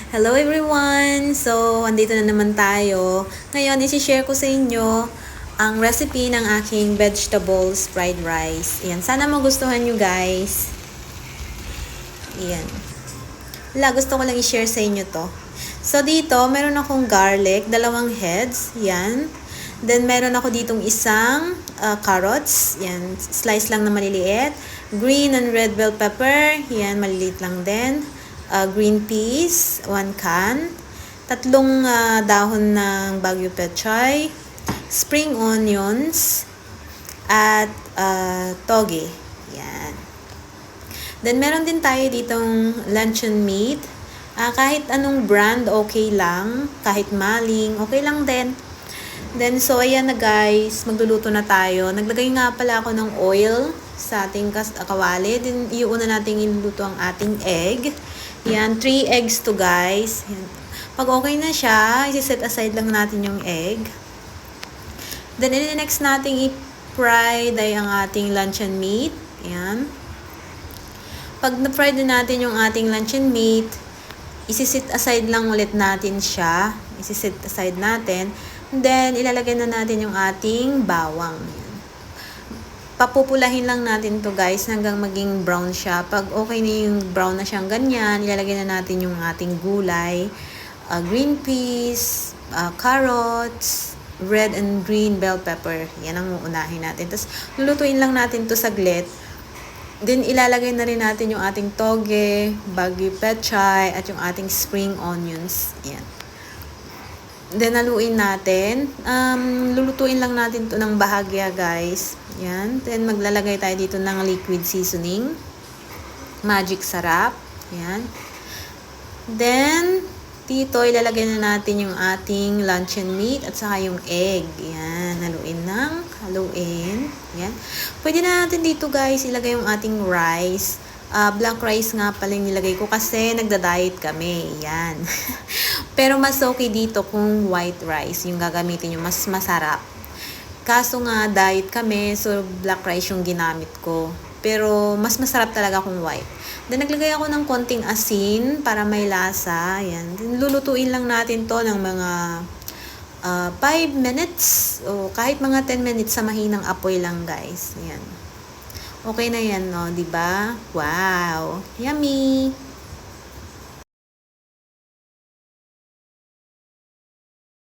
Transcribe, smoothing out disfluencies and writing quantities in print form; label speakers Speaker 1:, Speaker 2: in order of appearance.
Speaker 1: Hello everyone! So, andito na naman tayo. Ngayon, isi-share ko sa inyo ang recipe ng aking vegetables fried rice. Ayan, sana magustuhan nyo guys. Ayan. Gusto ko lang i-share sa inyo to. So, dito, meron akong garlic, 2 heads. Yan. Then, meron ako ditong isang carrots. Yan, slice lang na maliliit. Green and red bell pepper. Yan, maliliit lang din. Green peas, 1 can, 3 dahon ng Baguio Pechay, spring onions, at toge. Yan. Then, meron din tayo ditong luncheon meat. Kahit anong brand, okay lang. Kahit maling, okay lang din. Then, so, ayan na guys. Magluluto na tayo. Naglagay nga pala ako ng oil sa ating kawali. Then, iuna natin iluluto ang ating egg. Yan, 3 eggs to guys. Yan. Pag okay na siya, isi-set aside lang natin yung egg. Then, next natin i-fry ay ang ating luncheon meat. Yan. Pag na-fry din natin yung ating luncheon meat, isi-set aside lang ulit natin siya. Isi-set aside natin. Then, ilalagay na natin yung ating bawang. Papupulahin lang natin to guys hanggang maging brown siya. Pag okay na yung brown na siyang ganyan, ilalagay na natin yung ating gulay. Green peas, carrots, red and green bell pepper. Yan ang uunahin natin. Tapos, lulutuin lang natin to saglit. Then, ilalagay na rin natin yung ating toge, Baguio Pechay, at yung ating spring onions. Yan. Then, haluin natin. Lulutuin lang natin to ng bahagya, guys. Yan. Then, maglalagay tayo dito ng liquid seasoning. Magic sarap. Yan. Then, dito, ilalagay na natin yung ating luncheon meat at saka yung egg. Yan. Haluin. Yan. Pwede na natin dito, guys, ilagay yung ating rice. Black rice nga pala yung nilagay ko kasi nagda-diet kami. Yan. Pero mas okay dito kung white rice yung gagamitin nyo. Mas masarap. Kaso nga, diet kami. So, black rice yung ginamit ko. Pero, mas masarap talaga kung white. Then, naglagay ako ng konting asin para may lasa. Yan. Then, lulutuin lang natin to ng mga 5 minutes. O kahit mga 10 minutes sa mahinang apoy lang, guys. Yan. Okay na yan, no? Diba? Wow! Yummy!